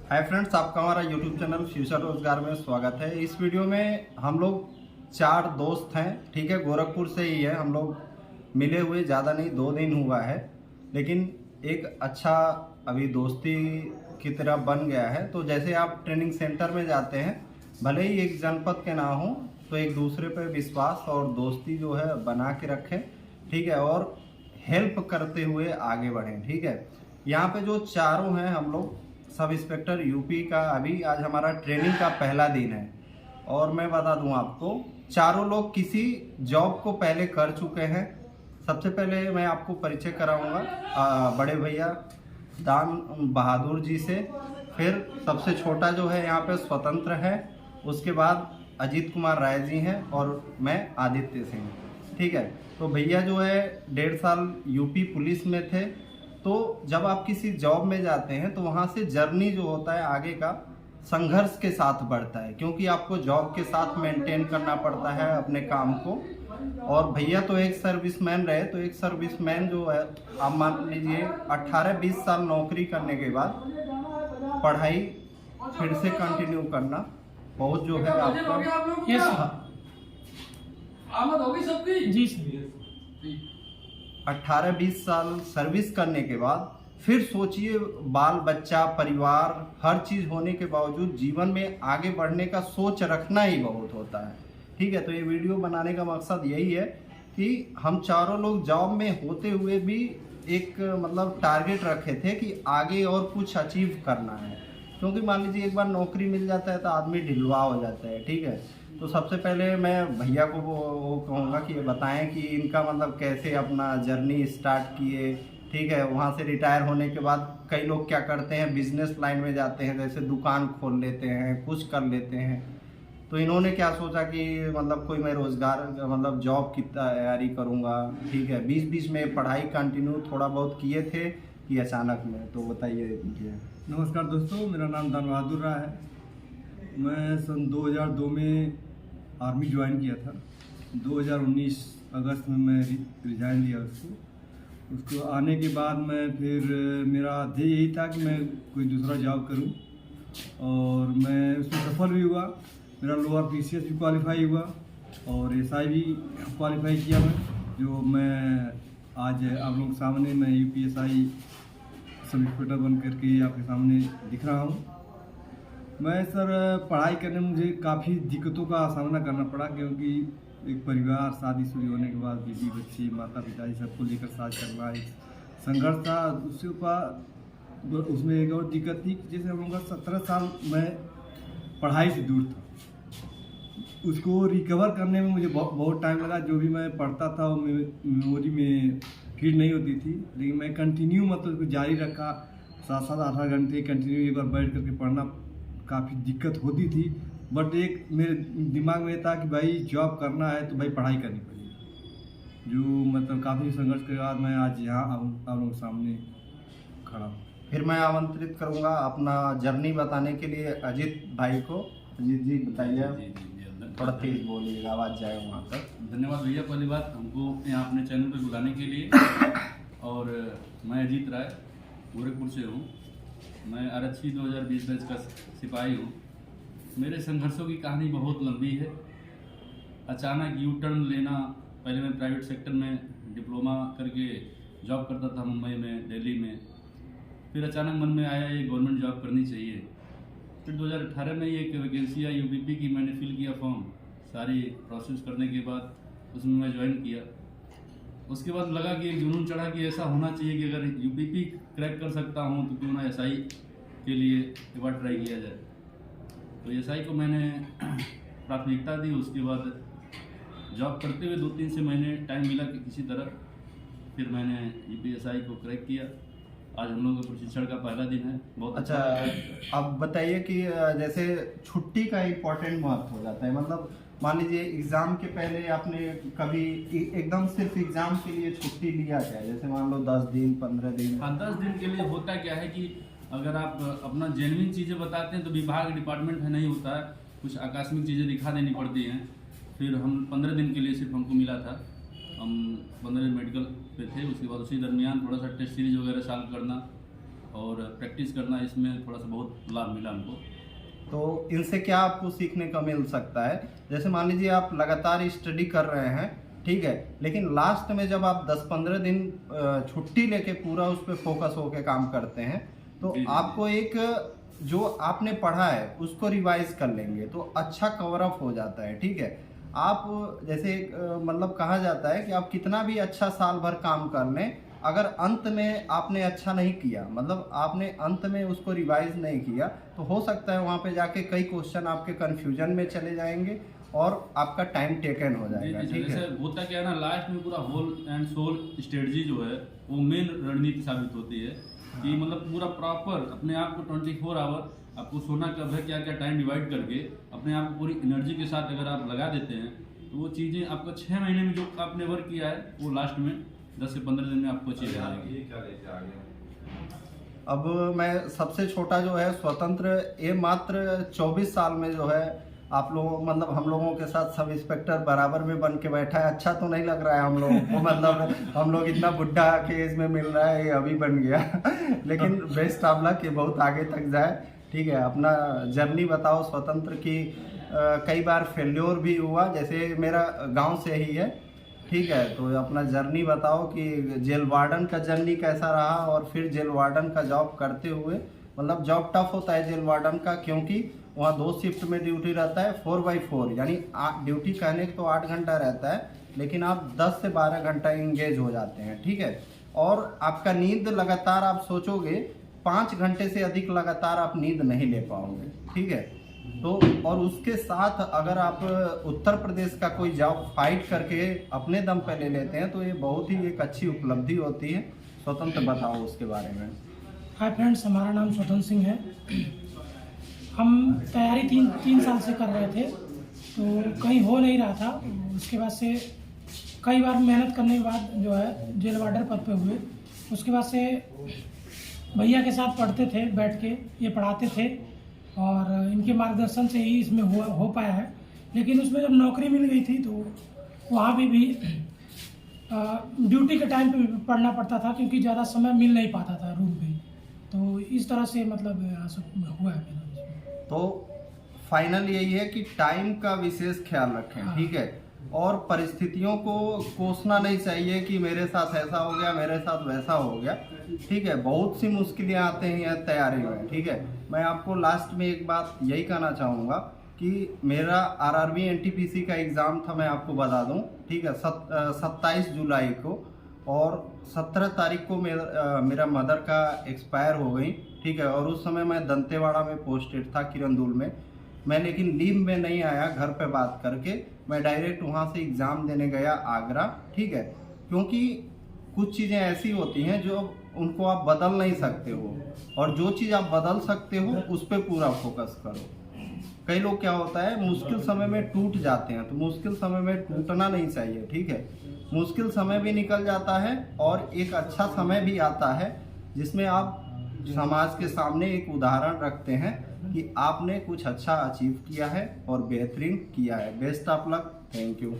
Hi friends, आपका हमारा YouTube channel future रोजगार में स्वागत है। इस वीडियो में हम लोग 4 दोस्त हैं, ठीक है। गोरखपुर से ही है हम लोग, मिले हुए ज़्यादा नहीं, 2 दिन हुआ है, लेकिन एक अच्छा अभी दोस्ती की तरह बन गया है। तो जैसे आप ट्रेनिंग सेंटर में जाते हैं, भले ही एक जनपद के ना हो, तो एक दूसरे पर विश्वास और दोस्ती जो है बना के रखें, ठीक है, और हेल्प करते हुए आगे बढ़ें, ठीक है। यहाँ पे जो चारों हैं हम लोग सब इंस्पेक्टर यूपी का, अभी आज हमारा ट्रेनिंग का पहला दिन है। और मैं बता दूं आपको, चारों लोग किसी जॉब को पहले कर चुके हैं। सबसे पहले मैं आपको परिचय कराऊंगा बड़े भैया दान बहादुर जी से। फिर सबसे छोटा जो है यहाँ पे स्वतंत्र है, उसके बाद अजीत कुमार राय जी हैं, और मैं आदित्य सिंह, ठीक है। तो भैया जो है 1.5 साल यूपी पुलिस में थे। तो जब आप किसी जॉब में जाते हैं तो वहाँ से जर्नी जो होता है आगे का संघर्ष के साथ बढ़ता है, क्योंकि आपको जॉब के साथ मेंटेन करना पड़ता है अपने काम को। और भैया तो एक सर्विसमैन रहे, तो एक सर्विसमैन जो है, आप मान लीजिए 18-20 साल नौकरी करने के बाद पढ़ाई फिर से कंटिन्यू करना बहुत जो है आपका 18-20 साल सर्विस करने के बाद फिर सोचिए, बाल बच्चा परिवार हर चीज़ होने के बावजूद जीवन में आगे बढ़ने का सोच रखना ही बहुत होता है, ठीक है। तो ये वीडियो बनाने का मकसद यही है कि हम चारों लोग जॉब में होते हुए भी एक मतलब टारगेट रखे थे कि आगे और कुछ अचीव करना है। क्योंकि मान लीजिए एक बार नौकरी मिल जाता है तो आदमी ढिलवा हो जाता है, ठीक है। तो सबसे पहले मैं भैया को वो कहूँगा कि ये बताएं कि इनका मतलब कैसे अपना जर्नी स्टार्ट किए, ठीक है। वहाँ से रिटायर होने के बाद कई लोग क्या करते हैं, बिजनेस लाइन में जाते हैं, जैसे दुकान खोल लेते हैं, कुछ कर लेते हैं। तो इन्होंने क्या सोचा कि मतलब कोई मैं रोज़गार मतलब जॉब की तैयारी करूँगा, ठीक है। बीच बीच में पढ़ाई कंटिन्यू थोड़ा बहुत किए थे कि अचानक में, तो बताइए मुझे। नमस्कार दोस्तों, मेरा नाम दान बहादुर रहा है। मैं सन 2002 में आर्मी ज्वाइन किया था। 2019 अगस्त में मैं रिजाइन लिया उसको आने के बाद मैं फिर मेरा ध्येय यही था कि मैं कोई दूसरा जॉब करूं, और मैं उसमें सफल भी हुआ। मेरा लोअर पीसीएस भी क्वालिफाई हुआ और एसआई भी क्वालिफाई किया मैं, जो मैं आज आप लोगों के सामने मैं यूपीएसआई सब इंस्पेक्टर बन करके आपके सामने दिख रहा हूँ। मैं सर पढ़ाई करने में मुझे काफ़ी दिक्कतों का सामना करना पड़ा, क्योंकि एक परिवार शादीशुदी होने के बाद बीवी बच्चे माता पिता सबको लेकर साथ करना एक संघर्ष था। उसके बाद उसमें एक और दिक्कत थी कि जैसे हम लोग का 17 साल मैं पढ़ाई से दूर था, उसको रिकवर करने में मुझे बहुत टाइम लगा। जो भी मैं पढ़ता था वो मेमोरी में फीड नहीं होती थी, लेकिन मैं कंटिन्यू मतलब उसको जारी रखा। 7-7 8 घंटे कंटिन्यू एक बार बैठ करके पढ़ना काफ़ी दिक्कत होती थी। बट एक मेरे दिमाग में था कि भाई जॉब करना है तो भाई पढ़ाई करनी पड़ेगी। जो मतलब काफ़ी संघर्ष के बाद मैं आज यहाँ आप लोगों के सामने खड़ा हूँ। फिर मैं आमंत्रित करूंगा अपना जर्नी बताने के लिए अजीत भाई को। अजीत जी बताइए, थोड़ा तेज बोलिएगा, आवाज़ जाए वहाँ तक। धन्यवाद भैया, पहली बात हमको यहाँ अपने चैनल पर बुलाने के लिए। और मैं अजीत राय गोरखपुर से हूँ। मैं आरक्षी 2020 बैच का सिपाही हूँ। मेरे संघर्षों की कहानी बहुत लंबी है। अचानक यू टर्न लेना, पहले मैं प्राइवेट सेक्टर में डिप्लोमा करके जॉब करता था मुंबई में, दिल्ली में। फिर अचानक मन में आया ये गवर्नमेंट जॉब करनी चाहिए। फिर 2018 में ये एक वैकेंसी आई यूपीपी की, मैंने फिल किया फॉर्म, सारी प्रोसेस करने के बाद उसमें मैं ज्वाइन किया। उसके बाद लगा कि एक जुनून चढ़ा कि ऐसा होना चाहिए कि अगर यूपीपी क्रैक कर सकता हूँ तो क्यों ना एसआई के लिए एक बार ट्राई किया जाए। तो एसआई को मैंने प्राथमिकता दी। उसके बाद जॉब करते हुए 2-3 से महीने टाइम मिला कि किसी तरह फिर मैंने यूपीएसआई को क्रैक किया। आज हम लोगों का प्रशिक्षण का पहला दिन है। बहुत अच्छा, अब बताइए कि जैसे छुट्टी का इम्पोर्टेंट महत्व हो जाता है। मतलब मान लीजिए एग्ज़ाम के पहले आपने कभी एकदम सिर्फ एग्ज़ाम के लिए छुट्टी लिया क्या? जैसे मान लो 10 दिन 15 दिन। हाँ, 10 दिन के लिए होता क्या है कि अगर आप अपना जेन्युइन चीज़ें बताते हैं तो विभाग डिपार्टमेंट है नहीं होता है, कुछ आकस्मिक चीज़ें दिखा देनी पड़ती हैं। फिर हम 15 दिन के लिए सिर्फ हमको मिला था। हम 15 दिन मेडिकल पे थे। उसके बाद उसी दरमियान थोड़ा सा टेस्ट सीरीज वगैरह सॉल्व करना और प्रैक्टिस करना, इसमें थोड़ा सा बहुत लाभ मिला हमको। तो इनसे क्या आपको सीखने का मिल सकता है? जैसे मान लीजिए आप लगातार स्टडी कर रहे हैं, ठीक है, लेकिन लास्ट में जब आप 10-15 दिन छुट्टी लेके पूरा उस पर फोकस होके काम करते हैं, तो जी, जी, आपको एक जो आपने पढ़ा है उसको रिवाइज कर लेंगे तो अच्छा कवर अप हो जाता है, ठीक है। आप जैसे मतलब कहा जाता है कि आप कितना भी अच्छा साल भर काम कर लें, अगर अंत में आपने अच्छा नहीं किया, मतलब आपने अंत में उसको रिवाइज नहीं किया, तो हो सकता है वहाँ पे जाके कई क्वेश्चन आपके कंफ्यूजन में चले जाएंगे और आपका टाइम टेकन हो जाएगा, जी, ठीक है। जैसे होता क्या है ना, लास्ट में पूरा होल एंड सोल स्ट्रेटजी जो है वो मेन रणनीति साबित होती है कि मतलब पूरा प्रॉपर अपने आप को 24 आवर आपको सोना कब है, क्या क्या टाइम डिवाइड करके अपने आप को पूरी एनर्जी के साथ अगर आप लगा देते हैं तो वो चीज़ें आपका 6 महीने में जो आपने वर्क किया है वो लास्ट में 10 से 15 दिन में आपको अचीव हो जाएगी। अब मैं सबसे छोटा जो है स्वतंत्र, ये मात्र 24 साल में जो है आप लोग मतलब हम लोगों के साथ सब इंस्पेक्टर बराबर में बन के बैठा है। अच्छा तो नहीं लग रहा है हम लोगों को, मतलब हम लोग इतना बुढ़ा के एज में मिल रहा है, ये अभी बन गया लेकिन बेस्ट ऑफ लक कि बहुत आगे तक जाए, ठीक है। अपना जर्नी बताओ स्वतंत्र की। कई बार फेल्योर भी हुआ, जैसे मेरा गांव से ही है, ठीक है, तो अपना जर्नी बताओ कि जेल वार्डन का जर्नी कैसा रहा और फिर जेल वार्डन का जॉब करते हुए, मतलब जॉब टफ होता है जेल वार्डन का, क्योंकि वहाँ 2 शिफ्ट में ड्यूटी रहता है 4/4, यानी ड्यूटी कहने तो 8 घंटा रहता है, लेकिन आप 10 से 12 घंटा इंगेज हो जाते हैं, ठीक है। और आपका नींद लगातार आप सोचोगे 5 घंटे से अधिक लगातार आप नींद नहीं ले पाओगे, ठीक है। तो और उसके साथ अगर आप उत्तर प्रदेश का कोई जॉब फाइट करके अपने दम पे ले लेते हैं तो ये बहुत ही एक अच्छी उपलब्धि होती है। स्वतंत्र बताओ उसके बारे में। हाय फ्रेंड्स, हमारा नाम स्वतंत्र सिंह है। हम तैयारी तीन साल से कर रहे थे, तो कहीं हो नहीं रहा था। उसके बाद से कई बार मेहनत करने के बाद जो है जेल वार्डर पद पे हुए। उसके बाद से भैया के साथ पढ़ते थे, बैठ के ये पढ़ाते थे और इनके मार्गदर्शन से ही इसमें हो पाया है। लेकिन उसमें जब नौकरी मिल गई थी तो वहाँ भी ड्यूटी के टाइम पे पढ़ना पड़ता था, क्योंकि ज़्यादा समय मिल नहीं पाता था रूम पे। तो इस तरह से मतलब हुआ है मेरा। तो फाइनल यही है कि टाइम का विशेष ख्याल रखें, ठीक है, और परिस्थितियों को कोसना नहीं चाहिए कि मेरे साथ ऐसा हो गया, मेरे साथ वैसा हो गया, ठीक है। बहुत सी मुश्किलें आते हैं तैयारी में, ठीक है। मैं आपको लास्ट में एक बात यही कहना चाहूँगा कि मेरा RRB NTPC का एग्ज़ाम था, मैं आपको बता दूं, ठीक है, 27 जुलाई को, और 17 तारीख को मेरा मदर का एक्सपायर हो गई, ठीक है। और उस समय मैं दंतेवाड़ा में पोस्टेड था, किरंदुल में। मैं लेकिन लीव में नहीं आया, घर पे बात करके मैं डायरेक्ट वहाँ से एग्ज़ाम देने गया आगरा, ठीक है। क्योंकि कुछ चीज़ें ऐसी होती हैं जो उनको आप बदल नहीं सकते हो, और जो चीज़ आप बदल सकते हो उस पर पूरा फोकस करो। कई लोग क्या होता है मुश्किल समय में टूट जाते हैं, तो मुश्किल समय में टूटना नहीं चाहिए, ठीक है। मुश्किल समय भी निकल जाता है और एक अच्छा समय भी आता है जिसमें आप समाज के सामने एक उदाहरण रखते हैं कि आपने कुछ अच्छा अचीव किया है और बेहतरीन किया है। Best of luck, thank you.